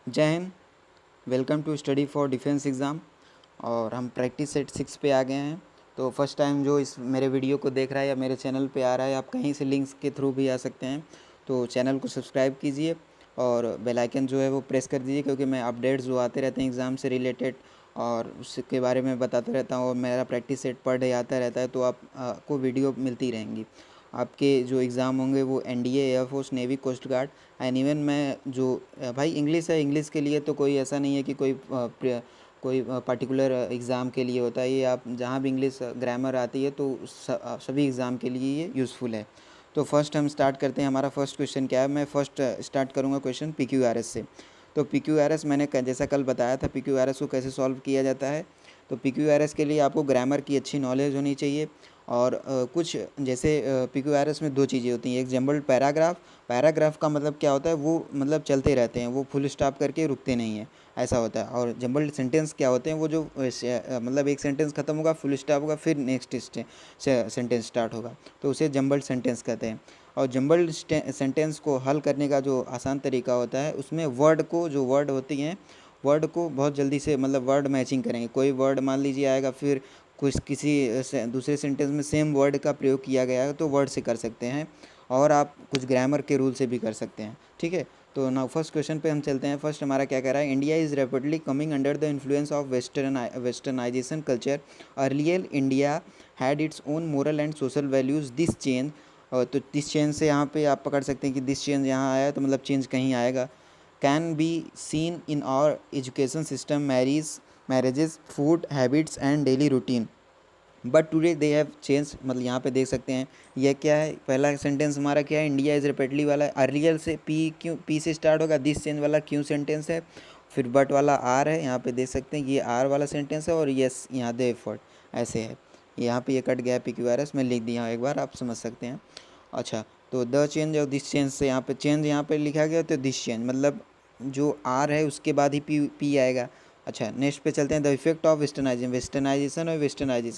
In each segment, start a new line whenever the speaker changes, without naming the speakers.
जय Hind. Welcome to study for defence exam. और हम प्रैक्टिस सेट 6 पे आ गए हैं। तो फर्स्ट टाइम जो इस मेरे वीडियो को देख रहा है या मेरे चैनल पे आ रहा है, आप कहीं से लिंक्स के थ्रू भी आ सकते हैं। तो चैनल को सब्सक्राइब कीजिए और बेल आइकन जो है वो प्रेस कर दीजिए, क्योंकि मैं अपडेट्स जो आते रहते हैं एग्ज़ाम से रिलेटेड और उसके बारे में बताता रहता हूँ और मेरा प्रैक्टिस सेट पर डे आता रहता है। तो आपको वीडियो मिलती रहेंगी। आपके जो एग्ज़ाम होंगे वो NDA, air force, navy, coast guard and even मैं जो भाई इंग्लिश है, इंग्लिश के लिए तो कोई ऐसा नहीं है कि कोई पर्टिकुलर एग्ज़ाम के लिए होता है। ये आप जहाँ भी इंग्लिश ग्रामर आती है तो सभी एग्ज़ाम के लिए ये यूज़फुल है। तो फर्स्ट हम स्टार्ट करते हैं। हमारा फर्स्ट क्वेश्चन क्या है? मैं फर्स्ट स्टार्ट करूँगा क्वेश्चन PQRS से। तो PQRS मैंने जैसा कल बताया था, PQRS को कैसे सॉल्व किया जाता है। तो PQRS के लिए आपको ग्रामर की अच्छी नॉलेज होनी चाहिए और कुछ जैसे PQRS में दो चीज़ें होती हैं। एक जंबल्ड पैराग्राफ। पैराग्राफ का मतलब क्या होता है? वो मतलब चलते रहते हैं, वो फुल स्टॉप करके रुकते नहीं हैं, ऐसा होता है। और जंबल्ड सेंटेंस क्या होते हैं? वो जो मतलब एक सेंटेंस ख़त्म होगा, फुल स्टॉप होगा, फिर नेक्स्ट सेंटेंस स्टार्ट होगा, तो उसे जंबल्ड सेंटेंस कहते हैं। और जंबल्ड सेंटेंस को हल करने का जो आसान तरीका होता है, उसमें जो वर्ड होती हैं, वर्ड को बहुत जल्दी से मतलब वर्ड मैचिंग करेंगे। कोई वर्ड मान लीजिए आएगा, फिर किसी दूसरे सेंटेंस में सेम वर्ड का प्रयोग किया गया है, तो वर्ड से कर सकते हैं। और आप कुछ ग्रामर के रूल से भी कर सकते हैं। ठीक है, तो नाउ फर्स्ट क्वेश्चन पे हम चलते हैं। फर्स्ट हमारा क्या कह रहा है? India is rapidly coming under the influence of westernisation culture. Earlier India had its own moral and social values. This change, तो दिस चेंज से यहाँ पे आप पकड़ सकते हैं कि दिस चेंज यहाँ आया है तो मतलब चेंज कहीं आएगा। Can be seen in our education system, marriages, food habits and daily routine, but today they have change. मतलब यहाँ पे देख सकते हैं यह क्या है। पहला सेंटेंस हमारा क्या है? इंडिया इज़ रेपिडली वाला है। अर्लियर से पी से स्टार्ट होगा। दिस चेंज वाला क्यों सेंटेंस है। फिर बट वाला आर है, यहाँ पे देख सकते हैं ये आर वाला सेंटेंस है। और यस यहाँ द एफर्ट ऐसे है। यहाँ पे ये कट गया PQRS में लिख दिया, एक बार आप समझ सकते हैं। अच्छा, तो द चेंज और दिस चेंज से यहाँ पे चेंज यहाँ पे लिखा गया, तो दिस चेंज मतलब जो आर है उसके बाद ही पी आएगा। अच्छा, नेक्स्ट पे चलते हैं। द इफेक्ट ऑफ वेस्टर्नाइजेशन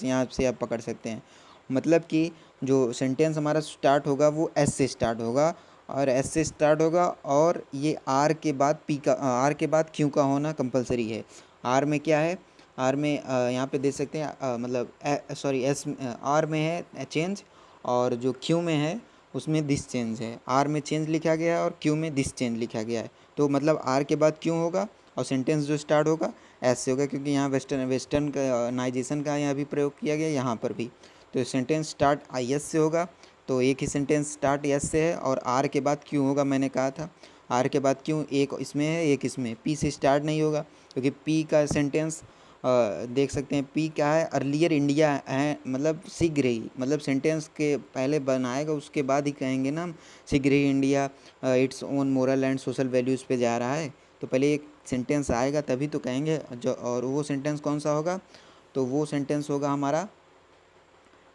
यहाँ से आप पकड़ सकते हैं। मतलब कि जो सेंटेंस हमारा स्टार्ट होगा वो एस से स्टार्ट होगा, और एस से स्टार्ट होगा, और ये आर के बाद आर के बाद क्यू का होना कंपलसरी है। आर में क्या है? आर में यहाँ पे देख सकते हैं मतलब सॉरी एस आर में है चेंज, और जो क्यू में है उसमें दिस चेंज है। आर में चेंज लिखा गया है और क्यू में दिस चेंज लिखा गया है। तो मतलब आर के बाद क्यू होगा और सेंटेंस जो स्टार्ट होगा ऐसे होगा, क्योंकि यहाँ वेस्टर्नाइजेशन का यहाँ भी प्रयोग किया गया, यहाँ पर भी। तो सेंटेंस स्टार्ट आई एस से होगा, तो एक ही सेंटेंस स्टार्ट एस से है और आर के बाद क्यों होगा, मैंने कहा था। आर के बाद क्यों एक इसमें है, एक इसमें। पी से स्टार्ट नहीं होगा, क्योंकि पी का सेंटेंस देख सकते हैं। पी क्या है? अर्लियर इंडिया है, मतलब शीघ्र ही, मतलब सेंटेंस के पहले बनाएगा उसके बाद ही कहेंगे ना हम। शीघ्र ही India its own moral and social values पे जा रहा है, तो पहले एक सेंटेंस आएगा तभी तो कहेंगे जो। और वो सेंटेंस कौन सा होगा? तो वो सेंटेंस होगा हमारा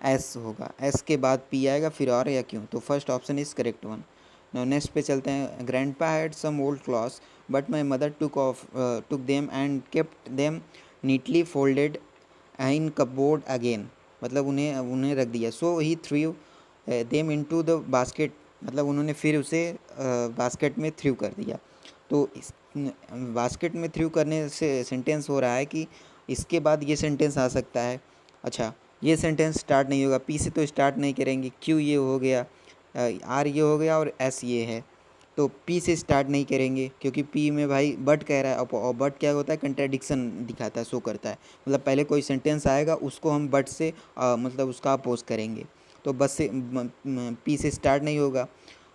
एस होगा। एस के बाद पी आएगा, फिर और या क्यों। तो first option is correct one. Now next पे चलते हैं। Grandpa had some old clothes but my mother took them and kept them neatly folded in cupboard again. मतलब उन्हें रख दिया। So he threw them into the basket, मतलब उन्होंने फिर उसे बास्केट में थ्रू कर दिया। तो इस बास्केट में थ्रू करने से सेंटेंस हो रहा है कि इसके बाद ये सेंटेंस आ सकता है। अच्छा, ये सेंटेंस स्टार्ट नहीं होगा, पी से तो स्टार्ट नहीं करेंगे। क्यू ये हो गया, आर ये हो गया, और एस ये है, तो पी से स्टार्ट नहीं करेंगे, क्योंकि पी में भाई बट कह रहा है। और बट क्या होता है? कंट्राडिक्शन दिखाता है, शो करता है। मतलब पहले कोई सेंटेंस आएगा उसको हम बट से मतलब उसका अपोज करेंगे। तो बस से पी से स्टार्ट नहीं होगा।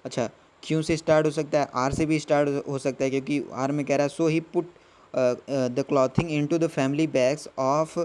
अच्छा, क्यू से स्टार्ट हो सकता है, आर से भी स्टार्ट हो सकता है, क्योंकि आर में कह रहा है so he put the clothing into the family bags of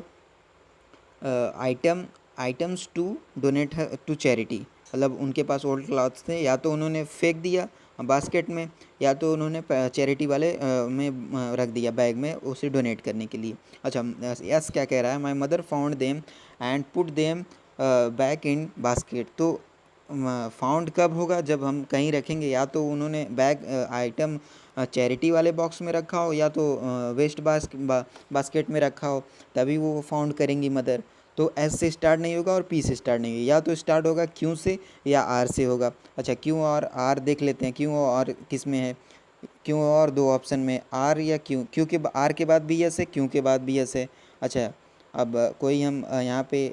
items to donate to charity. मतलब उनके पास ओल्ड क्लॉथ्स थे, या तो उन्होंने फेंक दिया बास्केट में, या तो उन्होंने चैरिटी वाले में रख दिया बैग में, उसे डोनेट करने के लिए। अच्छा, यस क्या कह रहा है? My mother found them and put them back in basket. तो फाउंड कब होगा? जब हम कहीं रखेंगे, या तो उन्होंने बैग आइटम चैरिटी वाले बॉक्स में रखा हो, या तो वेस्ट बास्केट में रखा हो, तभी वो फाउंड करेंगी मदर। तो एस से स्टार्ट नहीं होगा और पी से स्टार्ट नहीं होगा, या तो स्टार्ट होगा क्यू से या आर से होगा। अच्छा, क्यू और आर देख लेते हैं। क्यू और किस में है? क्यों और दो ऑप्शन में आर या क्यों, क्यों के आर के बाद भी यस है, क्यों के बाद भी यस है। अच्छा, अब कोई हम यहाँ पे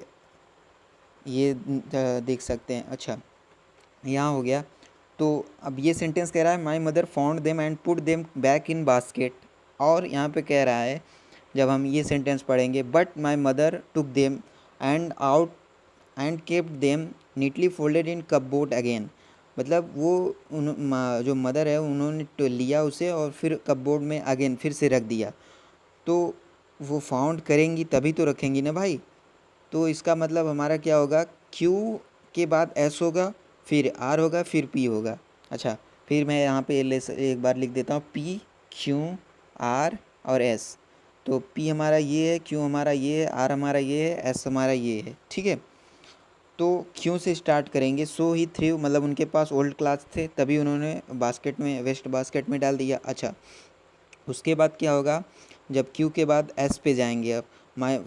ये देख सकते हैं। अच्छा, यहाँ हो गया। तो अब ये सेंटेंस कह रहा है my mother found them and put them back in basket. और यहाँ पे कह रहा है जब हम ये सेंटेंस पढ़ेंगे, but my mother took them and out and kept them neatly folded in cupboard again. मतलब वो जो मदर है उन्होंने तो लिया उसे और फिर कपबोर्ड में अगेन फिर से रख दिया। तो वो फाउंड करेंगी तभी तो रखेंगी ना भाई। तो इसका मतलब हमारा क्या होगा, क्यू के बाद एस होगा, फिर आर होगा, फिर पी होगा। अच्छा, फिर मैं यहाँ पे एक बार लिख देता हूँ, पी क्यू आर और एस। तो पी हमारा ये है, क्यू हमारा ये है, आर हमारा ये है, एस हमारा ये है। ठीक है, तो क्यों से स्टार्ट करेंगे। सो ही थ्रू, मतलब उनके पास ओल्ड क्लास थे तभी उन्होंने बास्केट में, वेस्ट बास्केट में डाल दिया। अच्छा, उसके बाद क्या होगा, जब क्यू के बाद एस पे जाएंगे अब,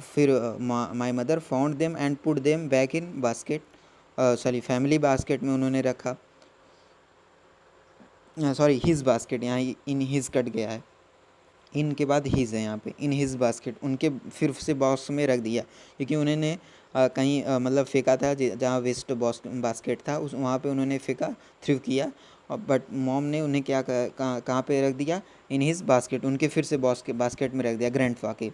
फिर my mother found them and put them back in basket, sorry family basket में उन्होंने रखा, सॉरी हिज बास्केट, यहाँ इन हिज कट गया है, इन के बाद हिज है यहाँ पे, इन हिज बास्केट, उनके फिर से बॉक्स में रख दिया, क्योंकि उन्होंने कहीं मतलब फेंका था जहाँ वेस्ट बास्केट था उस वहाँ पे उन्होंने फेंका, थ्रू किया। बट मॉम ने उन्हें क्या कहाँ पे रख दिया, इन हिज बास्केट, उनके फिर से बास्केट में रख दिया, ग्रैंडफा के।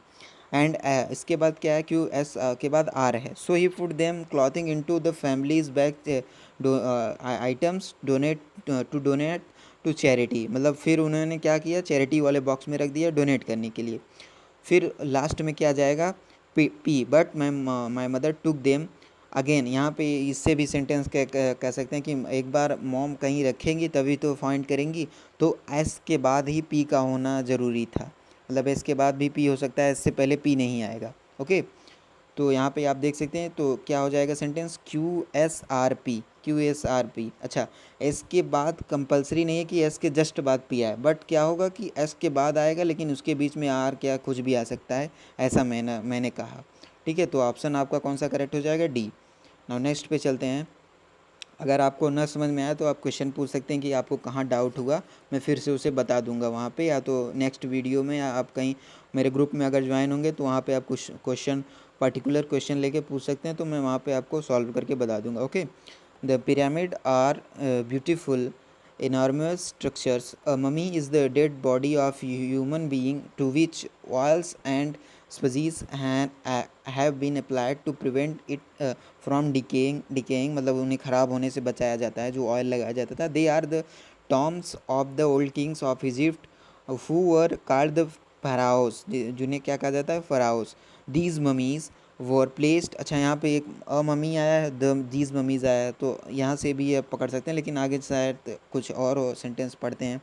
एंड इसके बाद क्या है, क्यू एस के बाद आर है। So he put them clothing into the families bag items donate to charity. मतलब फिर उन्होंने क्या किया, चैरिटी वाले बॉक्स में रख दिया डोनेट करने के लिए। फिर लास्ट में क्या जाएगा, P but my mother took them again. यहाँ पे इससे भी सेंटेंस कह सकते हैं कि एक बार मॉम कहीं रखेंगी तभी तो फाइंड करेंगी, तो एस के बाद ही पी का होना ज़रूरी था। मतलब एस के बाद भी पी हो सकता है, इससे पहले पी नहीं आएगा। ओके, तो यहाँ पे आप देख सकते हैं, तो क्या हो जाएगा sentence, Q S R P, Q S R P. अच्छा, एस के बाद कंपलसरी नहीं है कि एस के जस्ट बाद पी आए, बट क्या होगा कि एस के बाद आएगा लेकिन उसके बीच में आर क्या कुछ भी आ सकता है, ऐसा मैंने कहा। ठीक है, तो ऑप्शन आपका कौन सा करेक्ट हो जाएगा, डी। नाउ नेक्स्ट पे चलते हैं। अगर आपको न समझ में आया तो आप क्वेश्चन पूछ सकते हैं कि आपको कहाँ डाउट हुआ, मैं फिर से उसे बता दूंगा वहाँ पे, या तो नेक्स्ट वीडियो में, या आप कहीं मेरे ग्रुप में अगर ज्वाइन होंगे तो वहाँ पे आप कुछ क्वेश्चन, पर्टिकुलर क्वेश्चन लेके पूछ सकते हैं, तो मैं वहाँ पे आपको सॉल्व करके बता दूंगा। Okay, the pyramid are beautiful enormous structures. A mummy is the dead body of a human being to which oils and species have been applied to prevent it from decaying मतलब उन्हें ख़राब होने से बचाया जाता है, जो ऑयल लगाया जाता था। They are the tombs of the old kings of Egypt who were called the pharaohs, जिन्हें क्या कहा जाता है, pharaohs. These mummies were placed. अच्छा, यहाँ पे एक ममी आया है, द दीज ममीज़ आया है, तो यहाँ से भी आप पकड़ सकते हैं, लेकिन आगे शायद कुछ और सेंटेंस पढ़ते हैं।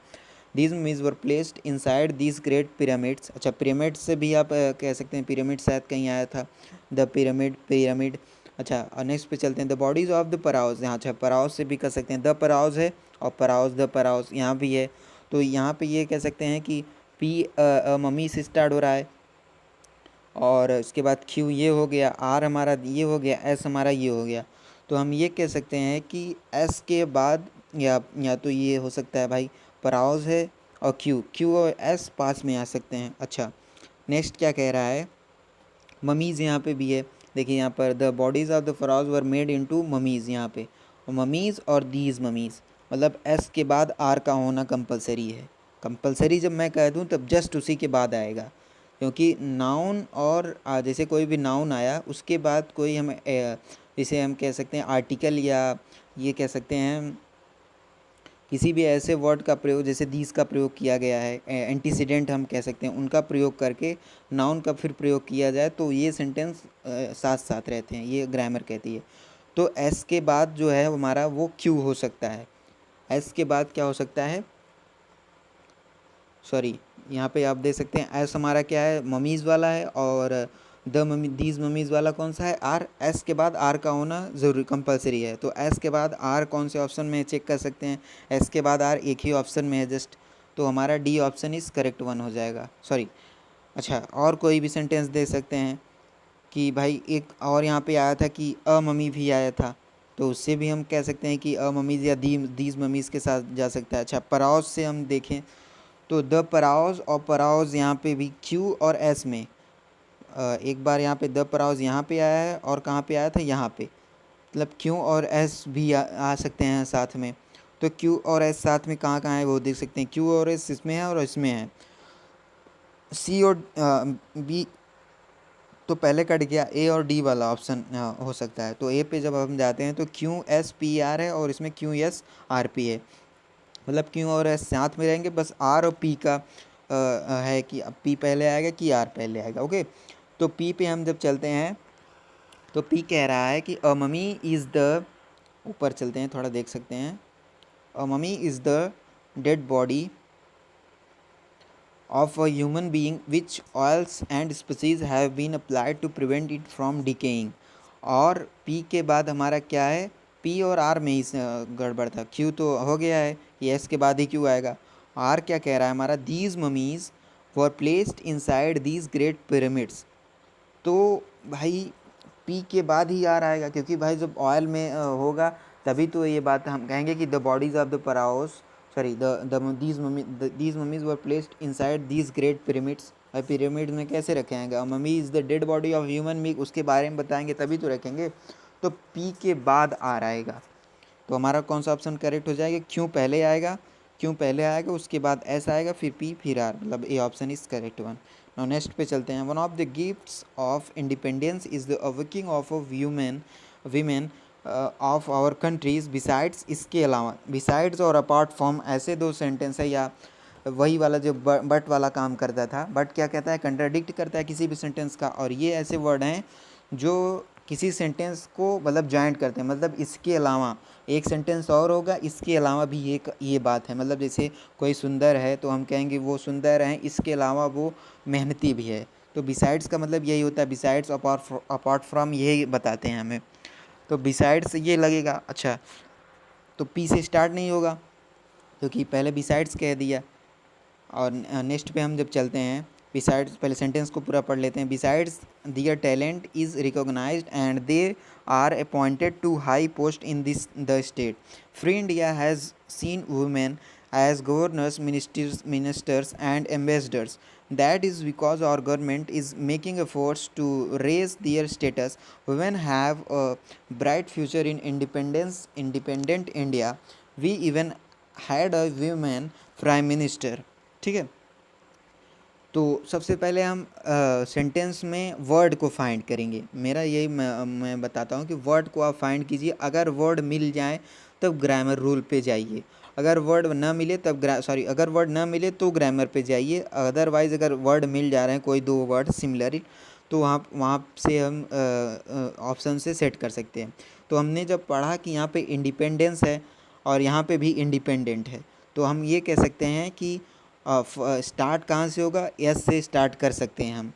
These mummies were placed inside these great pyramids. अच्छा, पिरामिड से भी आप कह सकते हैं, पिरामिड शायद कहीं आया था, द पिरामिड। अच्छा, और नेक्स्ट पे चलते हैं, द बॉडीज़ ऑफ द पराउज। यहाँ अच्छा, पराउज से भी कह सकते हैं, द पराउज है, और पराउज द पराउज यहाँ भी है। तो यहाँ पे ये कह सकते हैं कि पी मम्मी से स्टार्ट हो रहा है, और उसके बाद क्यू ये हो गया, आर हमारा ये हो गया, एस हमारा ये हो गया। तो हम ये कह सकते हैं कि एस के बाद या तो ये हो सकता है भाई पराउज है, और क्यू और एस पास में आ सकते हैं। अच्छा, नेक्स्ट क्या कह रहा है, ममीज़ यहाँ पे भी है। देखिए यहाँ पर the bodies of the pharaohs were made into mummies, यहाँ पे ममीज़ और दीज ममीज़, मतलब एस के बाद आर का होना कंपलसरी है। कंपलसरी जब मैं कह दूँ तब जस्ट उसी के बाद आएगा, क्योंकि नाउन और जैसे कोई भी नाउन आया उसके बाद कोई हम जैसे हम कह सकते हैं आर्टिकल, या ये कह सकते हैं किसी भी ऐसे वर्ड का प्रयोग, जैसे दीज का प्रयोग किया गया है, एंटीसीडेंट हम कह सकते हैं, उनका प्रयोग करके नाउन का फिर प्रयोग किया जाए तो ये सेंटेंस साथ साथ रहते हैं, ये ग्रामर कहती है। तो एस के बाद जो है हमारा वो क्यू हो सकता है। एस के बाद क्या हो सकता है, सॉरी यहाँ पे आप देख सकते हैं एस हमारा क्या है, ममीज़ वाला है, और द ममी दीज ममीज़ वाला कौन सा है, आर। एस के बाद आर का होना ज़रूरी कंपलसरी है, तो एस के बाद आर कौन से ऑप्शन में चेक कर सकते हैं, एस के बाद आर एक ही ऑप्शन में है जस्ट, तो हमारा D option is correct one हो जाएगा, सॉरी। अच्छा, और कोई भी सेंटेंस दे सकते हैं कि भाई एक और यहाँ पे आया था कि अ मम्मी भी आया था, तो उससे भी हम कह सकते हैं कि अ मम्मीज़ या दीज ममीज़ के साथ जा सकता है। अच्छा, पराउज से हम देखें तो द पराउज और पराउज यहाँ पे भी क्यू और एस में एक बार यहाँ पे द पराउज यहाँ पे आया है और कहाँ पे आया था, यहाँ पे, मतलब क्यू और एस भी आ सकते हैं साथ में। तो क्यू और एस साथ में कहाँ कहाँ है वो देख सकते हैं, क्यू और एस इसमें है और इसमें है। सी और बी तो पहले कट गया, ए और डी वाला ऑप्शन हो सकता है। तो ए पे जब हम जाते हैं तो क्यू एस पी आर है और इसमें क्यू एस आर पी है, मतलब क्यू और एस साथ में रहेंगे, बस आर और पी का है कि पी पहले आएगा कि आर पहले आएगा। ओके, तो पी पे हम जब चलते हैं तो पी कह रहा है कि अ ममी इज़ द, ऊपर चलते हैं थोड़ा देख सकते हैं, a mummy is the dead body of a human being which oils and species have been applied to prevent it from decaying। और P के बाद हमारा क्या है, P और R में ही गड़बड़ था, Q तो हो गया है, ये S के बाद ही Q आएगा। R क्या कह रहा है हमारा, these mummies were placed inside these great pyramids। तो भाई P के बाद ही R आएगा, क्योंकि भाई जब ऑयल में होगा तभी तो ये बात हम कहेंगे कि the bodies of the pharaohs, sorry these mummies were placed inside these great pyramids. भाई पिरामिड में कैसे रखेंगे, mummy is the dead body of human being, उसके बारे में बताएंगे तभी तो रखेंगे। तो P के बाद R आएगा, तो हमारा कौन सा ऑप्शन करेक्ट हो जाएगा, क्यों पहले आएगा, क्यों पहले आएगा, उसके बाद एस आएगा, फिर पी, फिर आर, मतलब A option is correct one. Now next पे चलते हैं। One of the gifts of independence is the awakening of a women of our countries besides, इसके अलावा, बिसाइड्स और अपार्ट फ्रॉम, ऐसे दो सेंटेंस है, या वही वाला जो बट वाला काम करता था, बट क्या कहता है, कंट्राडिक्ट करता है किसी भी सेंटेंस का, और ये ऐसे वर्ड हैं जो किसी सेंटेंस को मतलब जॉइंट करते हैं, मतलब इसके अलावा एक सेंटेंस और होगा, इसके अलावा भी ये बात है, मतलब जैसे कोई सुंदर है तो हम कहेंगे वो सुंदर है, इसके अलावा वो मेहनती भी है। तो बिसाइड्स का मतलब यही होता है, बिसाइड्स अपार्ट फ्रॉम, यही बताते हैं हमें। तो बिसाइड्स ये लगेगा। अच्छा, तो पी से स्टार्ट नहीं होगा क्योंकि पहले बिसाइड्स कह दिया। और नेक्स्ट पे हम जब चलते हैं, बिसाइड्स, पहले सेंटेंस को पूरा पढ़ लेते हैं। Besides their talent is recognised and they are appointed to high post in this the state. Free India has seen women as governors, ministers and ambassadors। That is because our government is making efforts to raise their status। Women have a bright future in independent India। We even had a women prime minister। ठीक है, तो सबसे पहले हम sentence में word को find करेंगे। मेरा यही मैं बताता हूँ कि वर्ड को आप फाइंड कीजिए, अगर वर्ड मिल जाए तब ग्रामर रूल पे जाइए, अगर वर्ड ना मिले तब अगर वर्ड ना मिले तो ग्रामर पे जाइए, अदरवाइज़ अगर वर्ड मिल जा रहे हैं कोई दो वर्ड सिमिलर, तो वहाँ से हम ऑप्शन से सेट कर सकते हैं। तो हमने जब पढ़ा कि यहाँ पे इंडिपेंडेंस है और यहाँ पे भी इंडिपेंडेंट है, तो हम ये कह सकते हैं कि स्टार्ट कहाँ से होगा, एस से स्टार्ट कर सकते हैं हम।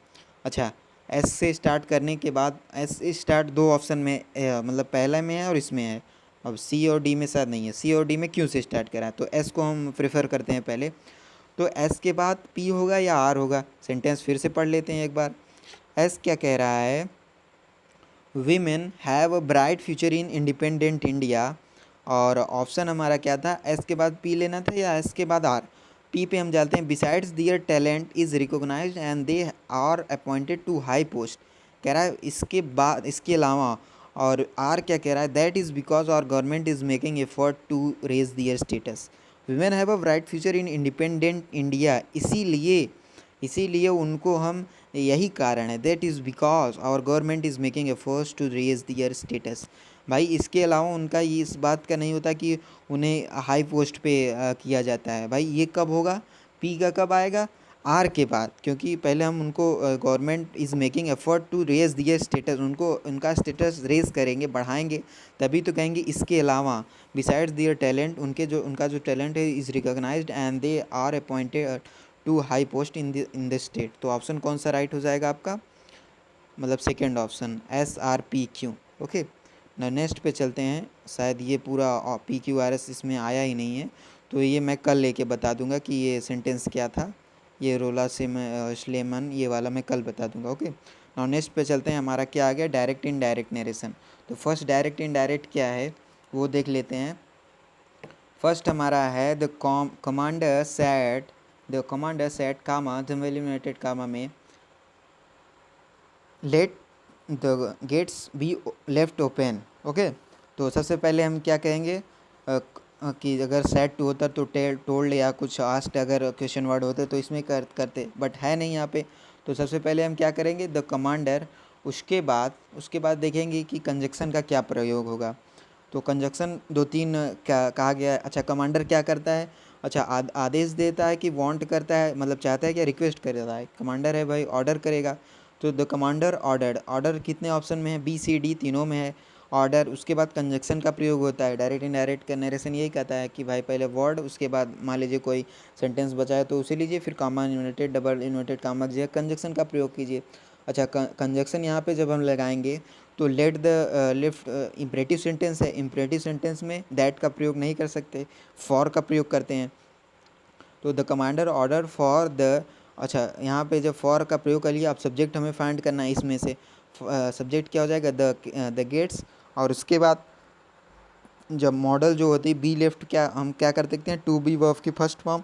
अच्छा, एस से स्टार्ट करने के बाद, एस से स्टार्ट दो ऑप्शन में मतलब पहला में है और इसमें है, अब सी और डी में शायद नहीं है, सी और डी में क्यों से स्टार्ट करा है, तो एस को हम प्रेफर करते हैं पहले। तो एस के बाद पी होगा या आर होगा, सेंटेंस फिर से पढ़ लेते हैं एक बार। एस क्या कह रहा है, women have a bright future in independent India, और ऑप्शन हमारा क्या था, एस के बाद पी लेना था या एस के बाद आर। पी पे हम जाते हैं, besides their talent is recognised and they are appointed to high post, कह रहा है इसके बाद, इसके अलावा। और आर क्या कह रहा है, that is because our government is making effort to raise their status. Women have a bright future in independent India, इसीलिए उनको हम, यही कारण है, that is because our government is making efforts to raise their status. भाई इसके अलावा उनका ये इस बात का नहीं होता कि उन्हें हाई पोस्ट पे किया जाता है। भाई ये कब होगा, पी का कब आएगा, आर के बाद, क्योंकि पहले हम उनको government is making effort to raise their status, उनको उनका स्टेटस रेज करेंगे, बढ़ाएंगे, तभी तो कहेंगे इसके अलावा, बिसाइड्स दियर टैलेंट, उनका जो टैलेंट है is recognised and they are appointed to high post in the state. तो ऑप्शन कौन सा राइट हो जाएगा आपका, मतलब second option, S R P Q. Okay, ना नेक्स्ट पे चलते हैं। शायद ये पूरा पी क्यू आर एस इसमें आया ही नहीं है, तो ये मैं कल लेके बता दूंगा कि ये सेंटेंस क्या था, ये रोला से मैं श्लेमन, ये वाला मैं कल बता दूंगा। ओके, नाउ नेक्स्ट पे चलते हैं। हमारा क्या आ गया, डायरेक्ट इनडायरेक्ट नरेशन। तो फर्स्ट डायरेक्ट इनडायरेक्ट क्या है वो देख लेते हैं। फर्स्ट हमारा है, the commander said the commander said comma inverted comma में let the gates be left open. Okay, तो सबसे पहले हम क्या कहेंगे कि अगर सेट टू होता तो टोल्ड या कुछ आस्ट अगर क्वेश्चन वर्ड होते तो इसमें करते, बट है नहीं यहाँ पे। तो सबसे पहले हम क्या करेंगे, द कमांडर, उसके बाद देखेंगे कि कंजक्शन का क्या प्रयोग होगा। तो कंजक्शन दो तीन क्या कहा गया है। अच्छा, कमांडर क्या करता है, अच्छा आदेश देता है कि वांट करता है, मतलब चाहता है कि रिक्वेस्ट करता है। कमांडर है भाई, ऑर्डर करेगा। तो द कमांडर ऑर्डर कितने ऑप्शन में है, बी सी डी तीनों में है ऑर्डर। उसके बाद कंजक्शन का प्रयोग होता है, डायरेक्ट इनडायरेक्ट का नरेशन यही कहता है कि भाई पहले वर्ड, उसके बाद मान लीजिए कोई सेंटेंस बचा है तो उसे लीजिए, फिर कामा इन्वर्टेड डबल इन्वर्टेड कामा कीजिए, कंजक्शन का प्रयोग कीजिए। अच्छा, कंजक्शन यहाँ पे जब हम लगाएंगे तो let the lift imperative sentence है, इम्परेटिव सेंटेंस में दैट का प्रयोग नहीं कर सकते, फॉर का प्रयोग करते हैं। तो the commander order for the, अच्छा यहाँ पे जब फॉर का प्रयोग कर लिया, अब सब्जेक्ट हमें फाइंड करना है इसमें से। सब्जेक्ट क्या हो जाएगा, द गेट्स। और उसके बाद जब मॉडल जो होती है बी लेफ्ट, क्या हम क्या कर सकते हैं, टू बी वर्ब की फर्स्ट फॉर्म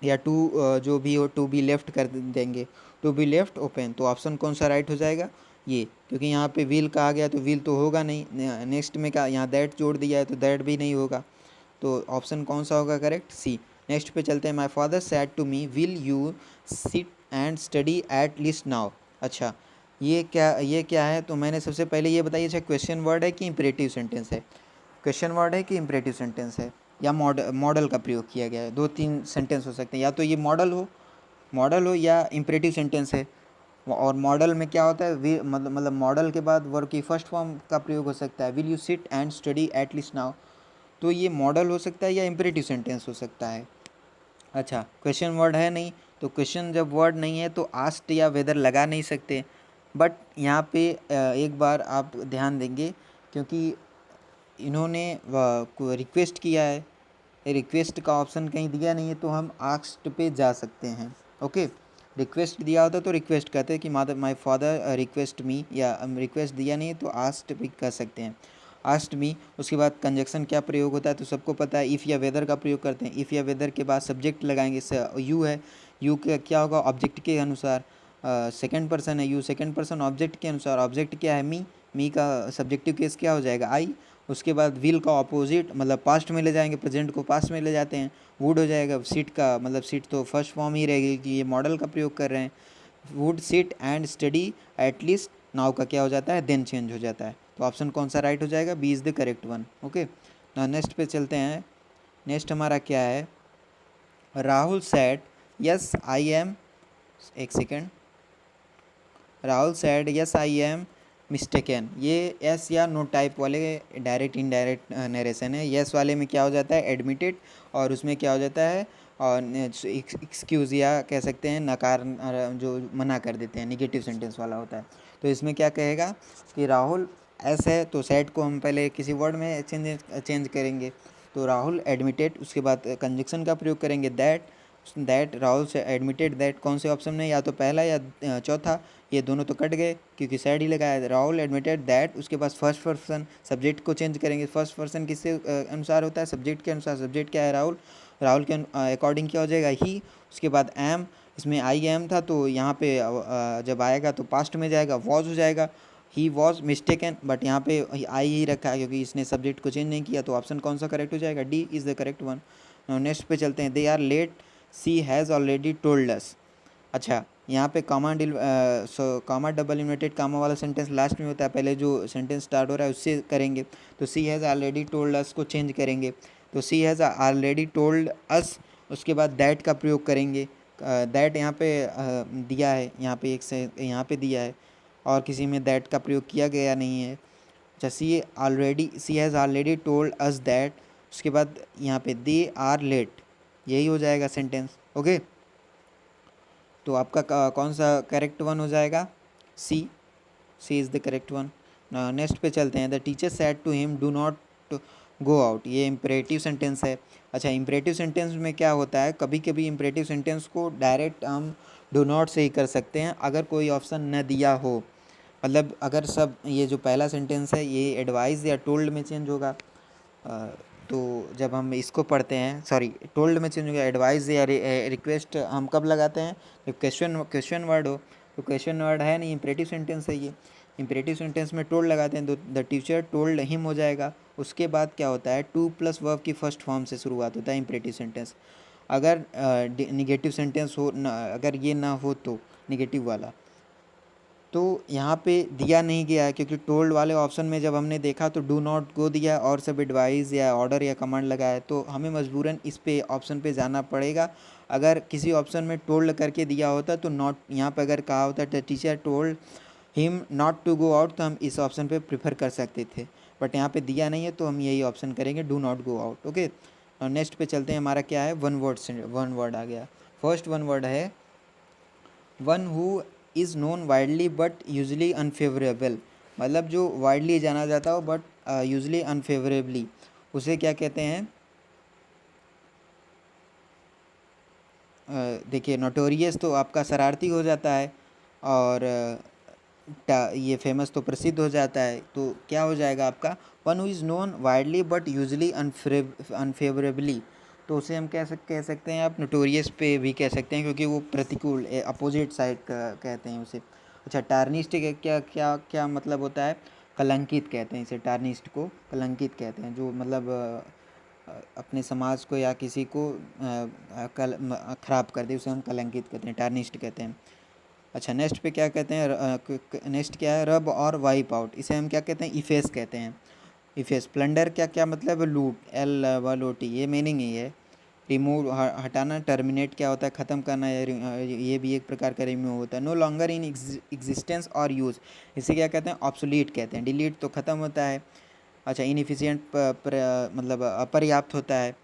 या टू जो भी हो टू बी लेफ्ट कर देंगे, टू बी लेफ्ट ओपन। तो ऑप्शन कौन सा राइट हो जाएगा, ये, क्योंकि यहाँ पे व्हील कहा गया तो व्हील तो होगा नहीं। नेक्स्ट में क्या, यहाँ दैट जोड़ दिया है तो दैट भी नहीं होगा। तो ऑप्शन कौन सा होगा करेक्ट, सी। नेक्स्ट पे चलते हैं, my father said to me will you sit and study at least now. अच्छा, ये क्या है, तो मैंने सबसे पहले ये बताइए, अच्छा क्वेश्चन वर्ड है कि इम्परेटिव सेंटेंस है, क्वेश्चन वर्ड है कि इम्परेटिव सेंटेंस है, या मॉडल का प्रयोग किया गया है। दो तीन सेंटेंस हो सकते हैं, या तो ये मॉडल हो या इम्परेटिव सेंटेंस है। और मॉडल में क्या होता है, मतलब मॉडल के बाद वर्ब की फर्स्ट फॉर्म का प्रयोग हो सकता है, will you sit and study at least now. तो ये मॉडल हो सकता है या इम्परेटिव सेंटेंस हो सकता है। अच्छा, क्वेश्चन वर्ड है नहीं, तो क्वेश्चन जब वर्ड नहीं है तो आस्ट या वेदर लगा नहीं सकते। बट यहाँ पे एक बार आप ध्यान देंगे, क्योंकि इन्होंने रिक्वेस्ट किया है, रिक्वेस्ट का ऑप्शन कहीं दिया नहीं है, तो हम आस्क्ड पे जा सकते हैं। ओके, रिक्वेस्ट दिया होता तो रिक्वेस्ट कहते हैं कि माई फादर रिक्वेस्ट मी, या रिक्वेस्ट दिया नहीं है तो आस्क्ड भी कह सकते हैं, आस्क्ड मी। उसके बाद कंजक्शन क्या प्रयोग होता है तो सबको पता है, इफ़ या वेदर का प्रयोग करते हैं। इफ़ या वेदर के बाद सब्जेक्ट लगाएंगे, यू है, यू क्या होगा, ऑब्जेक्ट के अनुसार। सेकंड पर्सन है यू, सेकंड पर्सन ऑब्जेक्ट के अनुसार, ऑब्जेक्ट क्या है, मी का सब्जेक्टिव केस क्या हो जाएगा, आई। उसके बाद विल का ऑपोजिट, मतलब पास्ट में ले जाएंगे, प्रेजेंट को पास्ट में ले जाते हैं, वुड हो जाएगा। सीट का मतलब सीट तो फर्स्ट फॉर्म ही रहेगी कि ये मॉडल का प्रयोग कर रहे हैं। Would sit and study at least now का क्या हो जाता है, देन चेंज हो जाता है। तो ऑप्शन कौन सा राइट हो जाएगा, B is the correct one. Okay, next पे चलते हैं। नेक्स्ट हमारा क्या है, Rahul said yes I am, एक second, Rahul said yes I am mistaken. ये यस या नो टाइप वाले डायरेक्ट इनडायरेक्ट नरेशन है। यस वाले में क्या हो जाता है, एडमिटेड, और उसमें क्या हो जाता है, और एक्सक्यूज़ या कह सकते हैं नकार, जो मना कर देते हैं, निगेटिव सेंटेंस वाला होता है। तो इसमें क्या कहेगा कि राहुल एस है तो सेड को हम पहले किसी वर्ड में चेंज करेंगे, तो राहुल एडमिटेड। उसके बाद कंजक्शन का प्रयोग करेंगे, दैट राहुल से एडमिटेड, दैट कौन से ऑप्शन में, या तो पहला या चौथा, ये दोनों तो कट गए क्योंकि सैड ही लगाया। राहुल एडमिटेड दैट, उसके बाद फर्स्ट पर्सन, सब्जेक्ट को चेंज करेंगे। फर्स्ट पर्सन किससे अनुसार होता है, सब्जेक्ट के अनुसार। सब्जेक्ट क्या है, राहुल के अकॉर्डिंग क्या हो जाएगा, ही। उसके बाद एम, इसमें आई एम था तो यहाँ पे जब आएगा तो पास्ट में जाएगा, वॉज हो जाएगा, ही वॉज मिस्टेकन, बट यहाँ पे आई ही रखा है क्योंकि इसने सब्जेक्ट को चेंज नहीं किया। तो ऑप्शन कौन सा करेक्ट हो जाएगा, D is the correct one. Next पे चलते हैं, they are let see has already told us. अच्छा, यहाँ पे कामा डबल इन्वर्टेड कामा वाला सेंटेंस लास्ट में होता है, पहले जो सेंटेंस स्टार्ट हो रहा है उससे करेंगे। तो सी हैज़ ऑलरेडी टोल्ड अस को चेंज करेंगे, तो सी हैज़ ऑलरेडी टोल्ड अस। उसके बाद दैट का प्रयोग करेंगे। दैट यहाँ पे दिया है, यहाँ पे एक से यहाँ पे दिया है, और किसी में दैट का प्रयोग किया गया नहीं है। अच्छा, she has already told us that. उसके बाद यहाँ पे दे आर लेट, यही हो जाएगा सेंटेंस। ओके, तो आपका कौन सा करेक्ट वन हो जाएगा, C is the correct one. Next पे चलते हैं, the teacher said to him do not go out, ये इम्परेटिव सेंटेंस है। अच्छा, इम्परेटिव सेंटेंस में क्या होता है, कभी कभी इम्परेटिव सेंटेंस को डायरेक्ट हम डू नॉट से ही कर सकते हैं अगर कोई ऑप्शन न दिया हो। मतलब अगर सब ये जो पहला सेंटेंस है ये एडवाइस या टोल्ड में चेंज होगा, तो जब हम इसको पढ़ते हैं, सॉरी टोल्ड में चेंज हो गया, एडवाइस या रिक्वेस्ट हम कब लगाते हैं? जब क्वेश्चन वर्ड हो। तो क्वेश्चन वर्ड है नहीं, इम्परेटिव सेंटेंस है ये। इम्परेटिव सेंटेंस में टोल्ड लगाते हैं तो द टीचर टोल्ड हिम हो जाएगा। उसके बाद क्या होता है, टू प्लस वर्ब की फर्स्ट फॉर्म से शुरुआत होता है इम्परेटिव सेंटेंस। अगर निगेटिव सेंटेंस हो न, अगर ये ना हो तो निगेटिव वाला, तो यहाँ पे दिया नहीं गया है, क्योंकि टोल्ड वाले ऑप्शन में जब हमने देखा तो डू नॉट गो दिया और सब एडवाइस या ऑर्डर या कमांड लगा है, तो हमें मजबूरन इस पे ऑप्शन पे जाना पड़ेगा। अगर किसी ऑप्शन में टोल्ड करके दिया होता तो नॉट, यहाँ पे अगर कहा होता the teacher told him not to go out, तो हम इस ऑप्शन पे प्रेफर कर सकते थे। बट यहाँ पे दिया नहीं है तो हम यही ऑप्शन करेंगे, do not go out. Okay, और नेक्स्ट पे चलते हैं। हमारा क्या है, वन वर्ड आ गया। फर्स्ट वन वर्ड है one who is known widely but usually unfavourable, मतलब जो वाइडली जाना जाता हो बट यूजली अनफेवरेबली, उसे क्या कहते हैं? देखिए, नोटोरियस तो आपका शरारती हो जाता है, और ये फेमस तो प्रसिद्ध हो जाता है। तो क्या हो जाएगा आपका, one who is known widely but usually unfavourably, तो उसे हम कह सकते हैं, आप नोटोरियस पे भी कह सकते हैं, क्योंकि वो प्रतिकूल अपोजिट साइड का कहते हैं उसे। अच्छा, टार्निस्ट का क्या क्या क्या मतलब होता है? कलंकित कहते हैं इसे, टार्निस्ट को कलंकित कहते हैं, जो मतलब अपने समाज को या किसी को ख़राब कर दे, उसे हम कलंकित कहते हैं, टार्निस्ट कहते हैं। अच्छा, नेक्स्ट पे क्या कहते हैं, नेक्स्ट क्या है, रब और वाइप आउट, इसे हम क्या कहते हैं, इफेस कहते हैं। इफेस। प्लंडर क्या क्या मतलब है, लूट, LOT, ये मीनिंग ही है। रिमूव हटाना, टर्मिनेट क्या होता है, ख़त्म करना, ये भी एक प्रकार का रिमूव होता है। नो लॉन्गर इन एग्जिस्टेंस और यूज़, इसे क्या कहते हैं, ऑब्सोलीट कहते हैं। डिलीट तो ख़त्म होता है। अच्छा, इनएफिशिएंट मतलब अपर्याप्त होता है।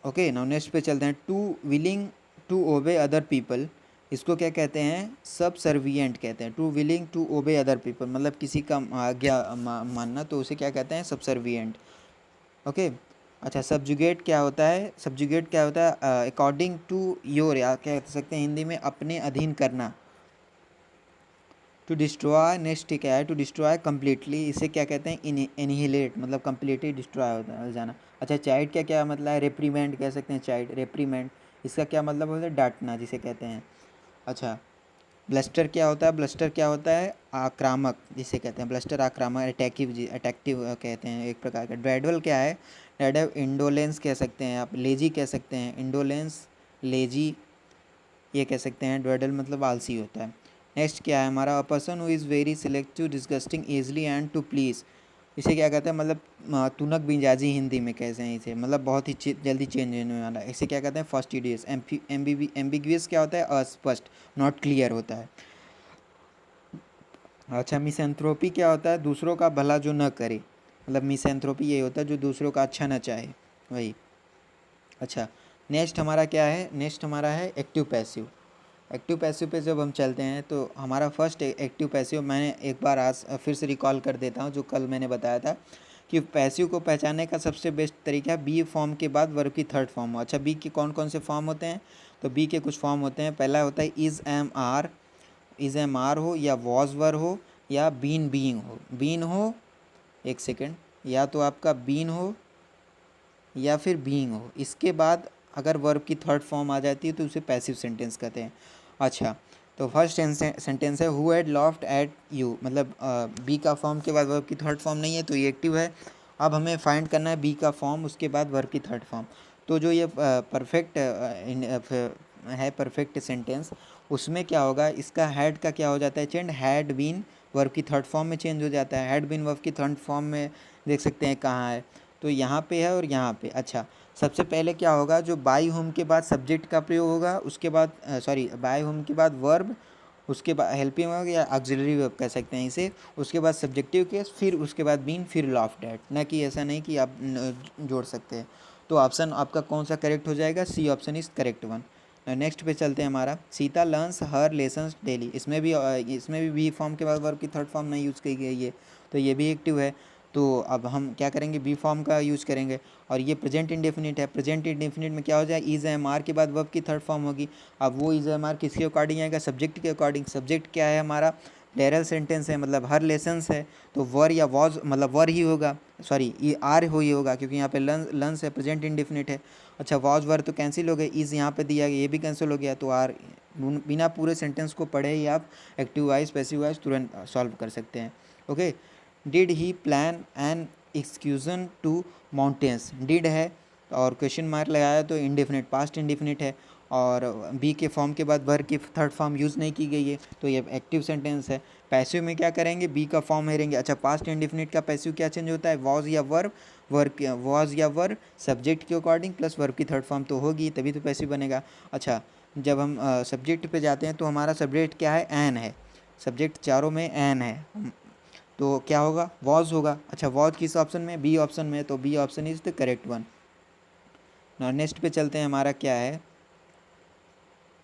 ओके, नाउ नेक्स्ट पे चलते हैं। Too willing to obey other people, इसको क्या कहते हैं, सब सर्वियंट कहते हैं। Too willing to obey other people मतलब किसी का आज्ञा मानना, तो उसे क्या कहते हैं, सब सर्वियंट। ओके। अच्छा, सब्जुगेट क्या होता है, सब्जुगेट क्या होता है, अकॉर्डिंग टू योर, या क्या कह सकते हैं हिंदी में, अपने अधीन करना। टू डिस्ट्रॉय, नेक्स्ट क्या है, टू डिस्ट्रॉय कम्प्लीटली, इसे क्या कहते हैं, एनिहिलेट, मतलब कम्प्लीटली डिस्ट्रॉय हो जाना। अच्छा, चाइड क्या क्या मतलब है, रेप्रीमेंड कह सकते हैं, चाइड रेप्रीमेंड, इसका क्या मतलब होता है, डांटना जिसे कहते हैं। अच्छा, ब्लस्टर क्या होता है, ब्लस्टर क्या होता है, आक्रामक जिसे कहते हैं, ब्लस्टर आक्रामक, अटैक्टिव कहते हैं एक प्रकार का। ड्रेडवल क्या है, ड्रेडव इंडोलेंस कह सकते हैं आप, लेजी कह सकते हैं, इंडोलेंस, लेजी ये कह सकते हैं। ड्वेडल मतलब आलसी होता है। नेक्स्ट क्या है हमारा, a person who is very selective, disgusting, easily and to please, इसे क्या कहते हैं, मतलब तुनक मिजाजी हिंदी में कैसे हैं इसे, मतलब बहुत ही जल्दी चेंज होने वाला, इसे क्या कहते हैं, फास्टिडियस। एम्बिगुअस क्या होता है, अस्पष्ट, नॉट क्लियर होता है। अच्छा, मिसैंथ्रोपी क्या होता है, दूसरों का भला जो न करे, मतलब मिसैंथ्रोपी ये होता है जो दूसरों का अच्छा न चाहे, वही। अच्छा, नेक्स्ट हमारा क्या है, नेक्स्ट हमारा है एक्टिव पैसिव। एक्टिव पैसिव पे जब हम चलते हैं तो हमारा फर्स्ट एक्टिव पैसिव, मैंने एक बार आज फिर से रिकॉल कर देता हूँ जो कल मैंने बताया था, कि पैसिव को पहचानने का सबसे बेस्ट तरीका है बी फॉर्म के बाद वर्ब की थर्ड फॉर्म हो। अच्छा, बी के कौन कौन से फॉर्म होते हैं, तो बी के कुछ फॉर्म होते हैं। पहला होता है इज़ एम आर हो, या वॉज वर हो, या बीन बीइंग हो। बीन हो, एक सेकेंड, या तो आपका बीन हो या फिर बीइंग हो, इसके बाद अगर वर्ब की थर्ड फॉर्म आ जाती है तो उसे पैसिव सेंटेंस कहते हैं। अच्छा, तो फर्स्ट सेंटेंस है who had laughed at you, मतलब बी का फॉर्म के बाद वर्ब की थर्ड फॉर्म नहीं है तो ये एक्टिव है। अब हमें फाइंड करना है बी का फॉर्म, उसके बाद वर्ब की थर्ड फॉर्म। तो जो ये परफेक्ट है, परफेक्ट सेंटेंस, उसमें क्या होगा, इसका हैड का क्या हो जाता है चेंज, हैड बीन वर्ब की थर्ड फॉर्म में चेंज हो जाता है। हैड बीन वर्ब की थर्ड फॉर्म में देख सकते हैं कहाँ है, तो यहाँ पे है और यहाँ पे। अच्छा, सबसे पहले क्या होगा, जो बाई होम के बाद सब्जेक्ट का प्रयोग होगा, उसके बाद सॉरी बाई होम के बाद वर्ब, उसके बाद हेल्पिंग वर्ब या ऑक्सिलरी वर्ब कह सकते हैं इसे, उसके बाद सब्जेक्टिव केस, फिर उसके बाद बीन, फिर लॉफ्ट एट, ना कि ऐसा नहीं कि आप जोड़ सकते हैं। तो ऑप्शन आपका कौन सा करेक्ट हो जाएगा, C option is correct one. Next पे चलते हैं हमारा, Sita learns her lessons daily, इसमें भी बी फॉर्म के बाद वर्ब की थर्ड फॉर्म नहीं यूज़ की गई है, तो ये भी एक्टिव है। तो अब हम क्या करेंगे, बी फॉर्म का यूज़ करेंगे। और ये प्रेजेंट इंडेफिनिट है, प्रेजेंट इंडेफिनिट में क्या हो जाए, इज़ एम आर के बाद वर्ब की थर्ड फॉर्म होगी। अब वो इज़ एम आर किसके अकॉर्डिंग आएगा, सब्जेक्ट के अकॉर्डिंग। सब्जेक्ट क्या है हमारा, लेरल सेंटेंस है मतलब हर लेसन्स है, तो वर या वॉज मतलब वर ही होगा, सॉरी ये आर ही होगा क्योंकि यहाँ पे लंस है, प्रेजेंट इंडिफिनिट है। अच्छा वॉज वर तो कैंसिल हो गए, इज़ यहाँ पे दिया गया ये भी कैंसिल हो गया, तो आर। बिना पूरे सेंटेंस को पढ़े ही आप एक्टिव वाइज पैसिव वाइज तुरंत सॉल्व कर सकते हैं। Okay, did he plan an excursion to mountains, did है और क्वेश्चन मार्क लगाया तो इंडिफिनिट पास्ट इंडिफिनिट है, और बी के फॉर्म के बाद वर्ब की थर्ड फॉर्म यूज़ नहीं की गई है, तो ये एक्टिव सेंटेंस है। पैसिव में क्या करेंगे, बी का फॉर्म हेरेंगे। अच्छा पास्ट इंडिफिनिट का पैसिव क्या चेंज होता है, वॉज या वर्ब, वॉज या वर्ब सब्जेक्ट के अकॉर्डिंग प्लस वर्ब की थर्ड फॉर्म तो होगी तभी तो पैसिव बनेगा। अच्छा जब हम सब्जेक्ट पे जाते हैं तो हमारा सब्जेक्ट क्या है, एन है, सब्जेक्ट चारों में एन है, तो क्या होगा, वॉज होगा। अच्छा वॉज किस ऑप्शन में, बी ऑप्शन में, तो B option is the correct one. Next पे चलते हैं, हमारा क्या है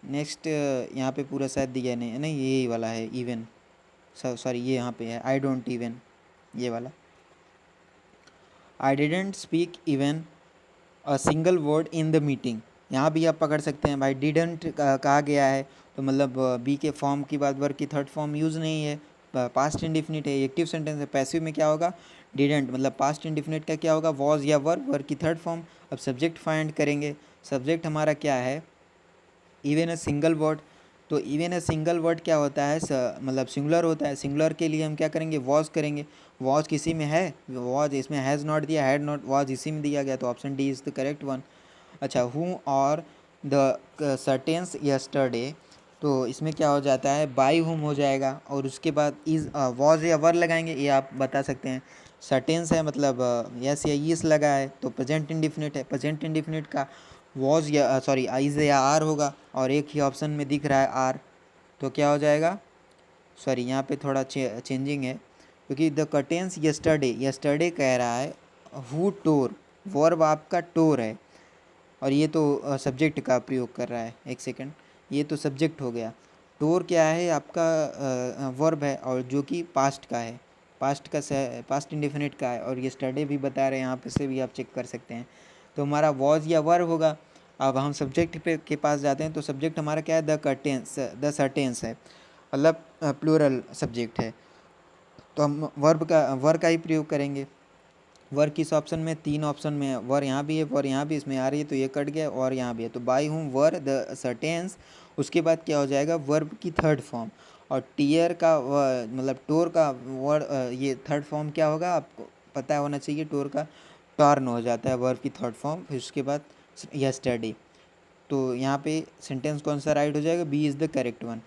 नेक्स्ट, यहाँ पे पूरा शायद दिया नहीं, नहीं यही वाला है इवन, सॉरी ये यहाँ पे है आई डोंट इवन, ये वाला I didn't speak even a single word in the meeting. यहाँ भी आप पकड़ सकते हैं भाई, डिडेंट कहा गया है तो मतलब बी के फॉर्म की बाद वर्ब की थर्ड फॉर्म यूज़ नहीं है, पास्ट इंडिफिनिट है, एक्टिव सेंटेंस है। पैसिव में क्या होगा, डिडेंट मतलब पास्ट इंडिफिनिट का क्या होगा, वॉज या वर्ब की थर्ड फॉर्म। अब सब्जेक्ट फाइंड करेंगे, सब्जेक्ट हमारा क्या है, इवन अ सिंगल वर्ड, तो इवन अ सिंगल वर्ड क्या होता है, मतलब सिंगुलर होता है, सिंगुलर के लिए हम क्या करेंगे, वॉज करेंगे। वॉज किसी में है, वॉज इसमें हैज़ नॉट दिया, हैड नॉट, वॉज इसी में दिया गया, तो option D is the correct one. अच्छा हूँ और द सर्टेंस यस्टरडे, तो इसमें क्या हो जाता है, बाई हुम हो जाएगा और उसके बाद इज़ वॉज या वर लगाएंगे, ये आप बता सकते हैं। सर्टेंस है मतलब यस या ईस लगा है तो प्रेजेंट इंडिफिनिट है, प्रेजेंट इंडिफिनिट का वॉज या सॉरी इज़ या आर होगा, और एक ही ऑप्शन में दिख रहा है आर, तो क्या हो जाएगा, सॉरी यहाँ पे थोड़ा चेंजिंग है क्योंकि द कर्टेंस यस्टरडे, यस्टरडे कह रहा है, हु टोर, वर्ब आपका टोर है, और ये तो सब्जेक्ट का प्रयोग कर रहा है, एक सेकंड, ये तो सब्जेक्ट हो गया, टोर क्या है आपका वर्ब है और जो कि पास्ट का है, पास्ट का पास्ट इंडेफिनिट का है, और ये स्टडी भी बता रहे हैं, यहाँ पे से भी आप चेक कर सकते हैं। तो हमारा वॉज या वर्ब होगा। अब हम सब्जेक्ट पे के पास जाते हैं, तो सब्जेक्ट हमारा क्या है, द कर्टेंस, द सर्टेंस है, मतलब प्लूरल सब्जेक्ट है, तो हम वर्ब का ही प्रयोग करेंगे। वर किस ऑप्शन में, तीन ऑप्शन में है, वर यहाँ भी है, वर यहाँ भी इसमें आ रही है, तो ये कट गया, और यहाँ भी है, तो बाई हूँ वर द सर्टेंस, उसके बाद क्या हो जाएगा, वर्ब की थर्ड फॉर्म, और टीयर का मतलब टोर का वर्ड, ये थर्ड फॉर्म क्या होगा आपको पता होना चाहिए, टोर का टर्न हो जाता है वर्ब की थर्ड फॉर्म, फिर उसके बाद यस्टरडे, तो यहाँ पे सेंटेंस कौन सा राइट हो जाएगा, B is the correct one.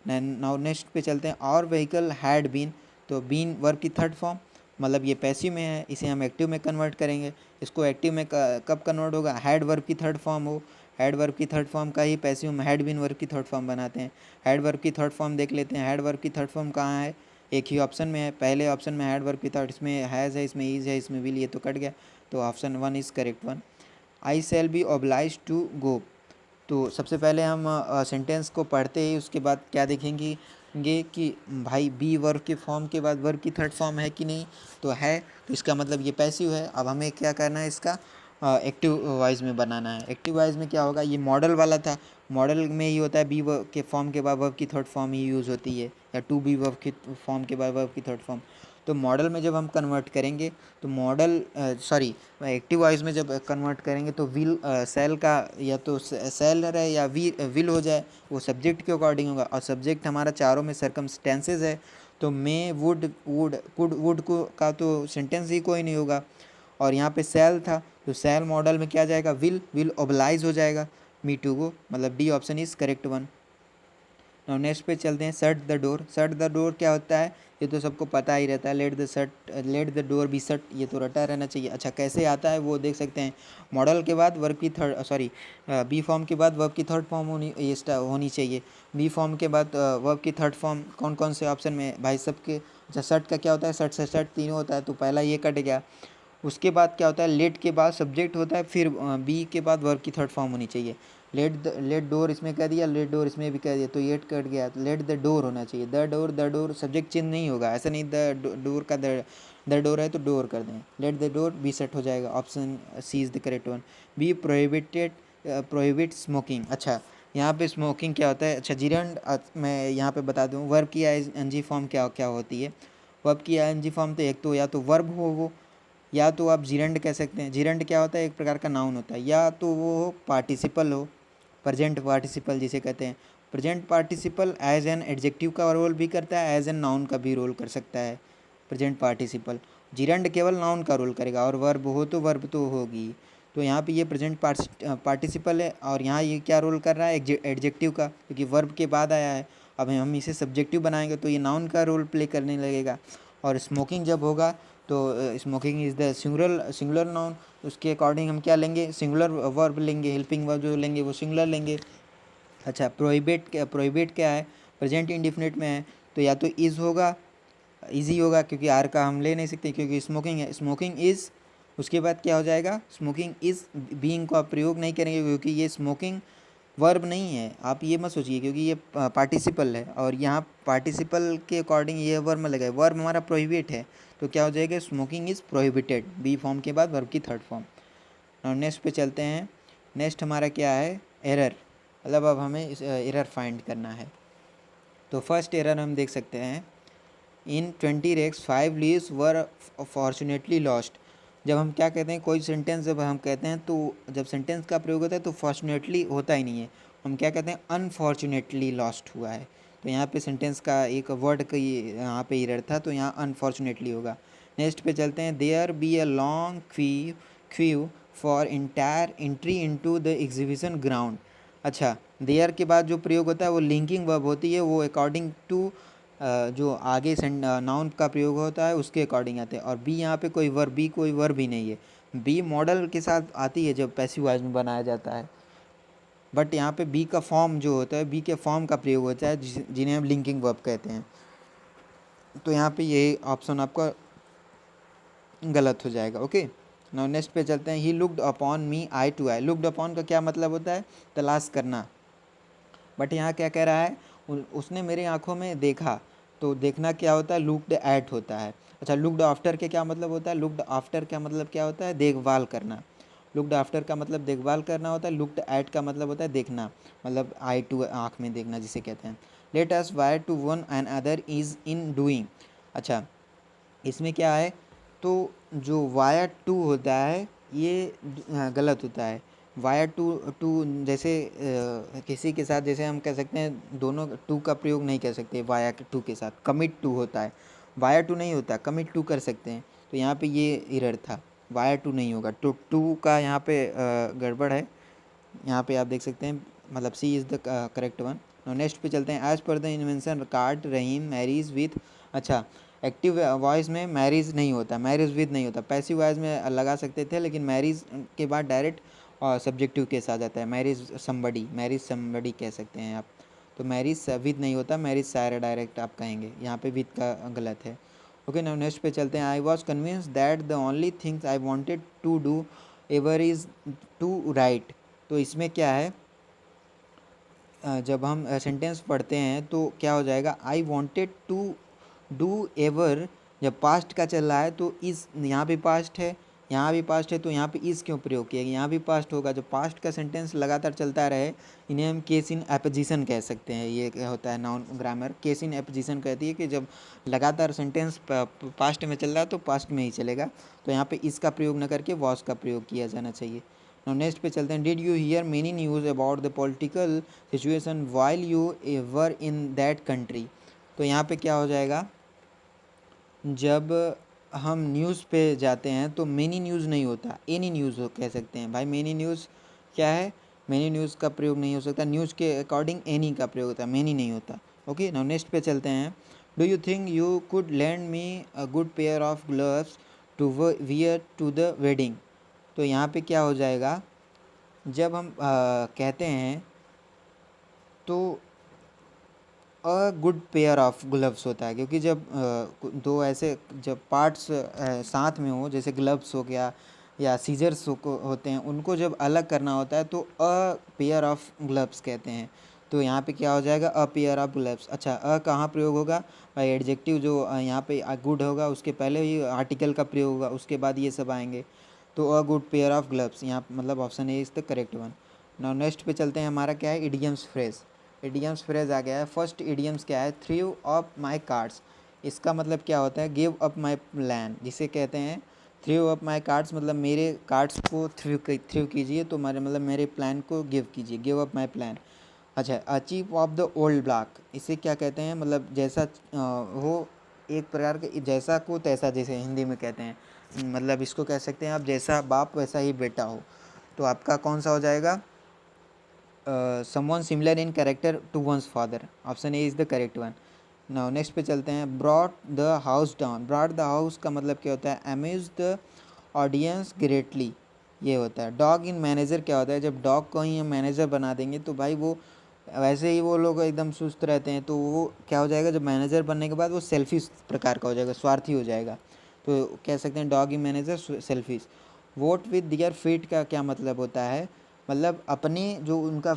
Now next पे चलते हैं, और व्हीकल हैड बीन, तो बीन वर्ब की थर्ड फॉर्म, मतलब ये पैसिव में है, इसे हम एक्टिव में कन्वर्ट करेंगे। इसको एक्टिव में कब कन्वर्ट होगा, हैड वर्ब की थर्ड फॉर्म हो, हैड वर्ब की थर्ड फॉर्म का ही पैसिव में हैड बीन वर्ब की थर्ड फॉर्म बनाते हैं। हैड वर्ब की थर्ड फॉर्म देख लेते हैं, हैड वर्ब की थर्ड फॉर्म कहाँ है, एक ही ऑप्शन में है, पहले ऑप्शन में हैड वर्ब की थर्ड, इसमें हैज़ है, इसमें इज़ है, इसमें विल, ये तो कट गया, तो option one is correct one. I shall be oblige to go, तो सबसे पहले हम सेंटेंस को पढ़ते ही उसके बाद क्या देखेंगे कि भाई बी वर्ब के फॉर्म के बाद वर्ब की थर्ड फॉर्म है कि नहीं, तो है, तो इसका मतलब ये पैसिव है। अब हमें क्या करना है, इसका एक्टिव वाइज में बनाना है। एक्टिव वाइज में क्या होगा, ये मॉडल वाला था, मॉडल में ही होता है बी वर्ब के फॉर्म के बाद वर्ब की थर्ड फॉर्म ही यूज़ होती है, या टू बी वर्ब की फॉर्म के बाद वर्ब की थर्ड फॉर्म। तो मॉडल में जब हम कन्वर्ट करेंगे तो मॉडल सॉरी एक्टिव वॉइस में जब कन्वर्ट करेंगे तो विल सेल का या तो सेल रहे या विल हो जाए, वो सब्जेक्ट के अकॉर्डिंग होगा, और सब्जेक्ट हमारा चारों में सर्कमस्टेंसेस है, तो मे वुड वुड कुड वुड को का तो सेंटेंस ही कोई नहीं होगा, और यहाँ पे सेल था तो सेल मॉडल में क्या जाएगा, विल ओबलाइज हो जाएगा मी टू गो, मतलब D option is correct one. और नेक्स्ट पे चलते हैं, shut the door, shut the door क्या होता है, ये तो सबको पता ही रहता है, late the door be shut, ये तो रटा रहना चाहिए। अच्छा कैसे आता है वो देख सकते हैं, मॉडल के बाद वर्ब की थर्ड सॉरी बी फॉर्म के बाद वर्ब की थर्ड फॉर्म होनी चाहिए, बी फॉर्म के बाद वर्ब की थर्ड फॉर्म कौन कौन से ऑप्शन में भाई सबके। अच्छा शट का क्या होता है, शट से शट तीनों होता है, तो पहला ये कट गया। उसके बाद क्या होता है, लेट के बाद सब्जेक्ट होता है, फिर बी के बाद वर्ब की थर्ड फॉर्म होनी चाहिए। लेट डोर इसमें कह दिया, लेट डोर इसमें भी कह दिया, तो ये कट गया, तो लेट द डोर होना चाहिए, द डोर सब्जेक्ट चेंज नहीं होगा, ऐसा नहीं द डोर का द डोर है तो डोर कर दें, let the door be set हो जाएगा, option C is the correct one. B prohibit smoking, अच्छा यहाँ पे स्मोकिंग क्या होता है, अच्छा जिरंड मैं यहाँ पे बता दूँ वर्ब की आईएनजी फॉर्म क्या क्या होती है। वर्ब की आईएनजी फॉर्म तो एक तो या तो वर्ब हो वो, या तो आप जिरंड कह सकते हैं। जिरंड क्या होता है, एक प्रकार का नाउन होता है, या तो वो पार्टिसिपल हो, प्रेजेंट पार्टिसिपल जिसे कहते हैं। Present participle as an adjective का रोल भी करता है, एज एन नाउन का भी रोल कर सकता है प्रेजेंट पार्टिसिपल। जिरंड केवल नाउन का रोल करेगा, और वर्ब हो तो वर्ब तो होगी। तो यहाँ पे ये प्रेजेंट पार्टिसिपल है, और यहाँ ये क्या रोल कर रहा है, एडजेक्टिव का, क्योंकि वर्ब के बाद आया है। अब हम इसे सब्जेक्टिव बनाएंगे तो ये नाउन का रोल प्ले करने लगेगा। और स्मोकिंग जब होगा तो smoking is the singular noun, उसके अकॉर्डिंग हम क्या लेंगे, सिंगुलर वर्ब लेंगे, हेल्पिंग वर्ब जो लेंगे वो सिंगुलर लेंगे। अच्छा प्रोहिबिट क्या है, प्रेजेंट इंडिफिनिट में है, तो या तो इज़ होगा, इजी होगा, क्योंकि आर का हम ले नहीं सकते क्योंकि स्मोकिंग है। स्मोकिंग इज़, उसके बाद क्या हो जाएगा, स्मोकिंग इज़ बीइंग को आप प्रयोग नहीं करेंगे क्योंकि ये स्मोकिंग वर्ब नहीं है, आप ये मत सोचिए, क्योंकि ये पार्टिसिपल है, और यहाँ पार्टिसिपल के अकॉर्डिंग ये वर्ब में लगा है। वर्ब हमारा प्रोहिबिट है, तो क्या हो जाएगा, smoking is prohibited, B form के बाद वर्ब की थर्ड फॉर्म। और नेक्स्ट पे चलते हैं। नेक्स्ट हमारा क्या है, एरर, मतलब अब हमें इस एरर फाइंड करना है। तो फर्स्ट एरर हम देख सकते हैं, इन 20 रेक्स 5 लीव्स वर फॉर्चुनेटली लॉस्ट। जब हम क्या कहते हैं, कोई सेंटेंस जब हम कहते हैं तो जब सेंटेंस का प्रयोग होता है तो फॉर्चुनेटली होता ही नहीं है, हम क्या कहते हैं, अनफॉर्चुनेटली लॉस्ट हुआ है। तो यहाँ पे सेंटेंस का एक वर्ड का यहाँ पे एरर था, तो यहाँ अनफॉर्चुनेटली होगा। नेक्स्ट पे चलते हैं, there be a long queue for entire entry into the exhibition ground. अच्छा, देयर के बाद जो प्रयोग होता है वो लिंकिंग वर्ब होती है, वो अकॉर्डिंग टू जो आगे नाउन का प्रयोग होता है उसके अकॉर्डिंग आते हैं। और बी यहाँ पे कोई वर्ब ही नहीं है, बी मॉडल के साथ आती है जब पैसिव वॉइस में बनाया जाता है, बट यहाँ पे बी का फॉर्म जो होता है, बी के फॉर्म का प्रयोग होता है जिन्हें हम लिंकिंग वर्ब कहते हैं। तो यहाँ पे ये ऑप्शन आपका गलत हो जाएगा। ओके, नाउ नेक्स्ट पे चलते हैं, he looked upon me eye to eye. Looked upon का क्या मतलब होता है, तलाश करना, बट यहाँ क्या कह रहा है, उसने मेरी आंखों में देखा, तो देखना क्या होता है, लुक्ड एट होता है। अच्छा, लुक्ड आफ्टर के क्या मतलब होता है, लुक्ड आफ्टर का मतलब क्या होता है, देखभाल करना। लुक्ड आफ्टर का मतलब देखभाल करना होता है, लुक्ड एट का मतलब होता है देखना, मतलब आई टू आँख में देखना जिसे कहते हैं। Let us wire to one and other is in doing. अच्छा, इसमें क्या है, तो जो वायर टू होता है ये गलत होता है। वायर टू टू जैसे किसी के साथ, जैसे हम कह सकते हैं, दोनों टू का प्रयोग नहीं कर सकते वायर टू के साथ, कमिट टू होता है, वायर टू नहीं होता, कमिट टू कर सकते हैं। तो यहाँ पे ये एरर था, वायर टू नहीं होगा, टू का यहाँ पे गड़बड़ है। यहाँ पे आप देख सकते हैं, मतलब C is the correct one. Next पे चलते हैं, as per the invitation card Rahim marriage with. अच्छा, एक्टिव वॉइस में मैरिज नहीं होता, मैरिज विद नहीं होता, पैसिव वॉइस में लगा सकते थे, लेकिन मैरिज के बाद डायरेक्ट सब्जेक्टिव केस आ जाता है, मैरिज समबडी कह सकते हैं आप। तो मैरिज विद नहीं होता, मैरिज सारा डायरेक्ट आप कहेंगे, यहाँ पे विद का गलत है। ओके, नाउ नेक्स्ट पे चलते हैं, I was convince that the only things I wanted to do ever is to write. तो इसमें क्या है, जब हम सेंटेंस पढ़ते हैं तो क्या हो जाएगा, I wanted to do ever, जब पास्ट का चल रहा है तो इस, यहाँ भी पास्ट है, यहाँ भी पास्ट है, तो यहाँ पे इस क्यों प्रयोग किया, यहाँ भी पास्ट होगा। जब पास्ट का सेंटेंस लगातार चलता रहे, इन्हें हम केस इन एपोजिशन कह सकते हैं। ये क्या होता है, noun grammar case in apposition कहती है कि जब लगातार सेंटेंस पास्ट में चल रहा है तो पास्ट में ही चलेगा, तो यहाँ पे इसका प्रयोग न करके वॉज का प्रयोग किया जाना चाहिए। नाउ नेक्स्ट पे चलते हैं, did you here many news about the political situation while you were in that country. तो यहाँ पे क्या हो जाएगा, जब हम न्यूज़ पे जाते हैं तो मेनी न्यूज़ नहीं होता, एनी न्यूज़ कह सकते हैं। भाई मेनी न्यूज़ क्या है, मेनी न्यूज़ का प्रयोग नहीं हो सकता, न्यूज़ के अकॉर्डिंग एनी का प्रयोग होता है, मेनी नहीं होता। ओके, नाउ नेक्स्ट पे चलते हैं, do you think you could lend me a good pair of gloves to wear to the wedding. तो यहाँ पे क्या हो जाएगा, जब हम कहते हैं तो अ गुड पेयर ऑफ ग्लव्स होता है, क्योंकि जब दो ऐसे जब पार्ट्स साथ में हो, जैसे ग्लव्स हो गया या सीजर्स होते हैं, उनको जब अलग करना होता है तो अ पेयर ऑफ ग्लव्स कहते हैं। तो यहाँ पे क्या हो जाएगा, अ पेयर ऑफ ग्लव्स। अच्छा, अ कहाँ प्रयोग होगा, भाई एडजेक्टिव जो यहाँ पे गुड होगा उसके पहले ही आर्टिकल का प्रयोग होगा, उसके बाद ये सब आएंगे। तो अ गुड पेयर ऑफ ग्लव्स, यहाँ मतलब option A is the correct one. Now next पे चलते हैं, हमारा क्या है, इडियम्स फ्रेज। इडियम्स फ्रेज आ गया है। फर्स्ट इडियम्स क्या है, थ्रू अप माई कार्ड्स। इसका मतलब क्या होता है, गिव अप माई प्लान, जिसे कहते हैं थ्रू अप माई कार्ड्स, मतलब मेरे कार्ड्स को थ्रू कीजिए, तो मतलब मेरे प्लान को गिव कीजिए, गिव अप माई प्लान। अच्छा, achieve of the old block, इसे क्या कहते हैं, मतलब जैसा हो, एक प्रकार के जैसा को तैसा, जैसे हिंदी में कहते हैं, मतलब इसको कह सकते हैं आप, जैसा बाप वैसा ही बेटा हो। तो आपका कौन सा हो जाएगा, someone similar in character to one's father, option A is the correct one. Now next पे चलते हैं, brought the house down. Brought the house का मतलब क्या होता है, अम्यूज द ऑडियंस ग्रेटली, ये होता है। डॉग इन मैनेजर क्या होता है, जब डॉग को ही हम मैनेजर बना देंगे तो भाई वो वैसे ही वो लोग एकदम सुस्त रहते हैं, तो वो क्या हो जाएगा, जब मैनेजर बनने के बाद वो सेल्फिश प्रकार का हो जाएगा, स्वार्थी हो जाएगा। तो कह सकते हैं dog in manager selfish. Vote with their feet का क्या मतलब होता है, मतलब अपने जो उनका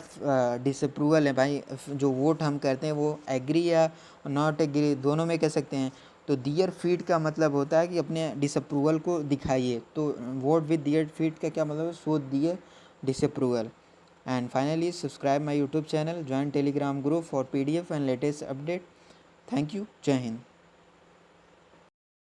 डिसअप्रूवल है भाई, जो वोट हम करते हैं वो एग्री या नॉट एग्री दोनों में कह सकते हैं। तो दियर फीट का मतलब होता है कि अपने डिसअप्रूवल को दिखाइए। तो वोट विद दियर फीट का क्या मतलब है, show their disapproval. And finally subscribe my YouTube channel, join Telegram group for PDF and latest update. Thank you, जय हिंद।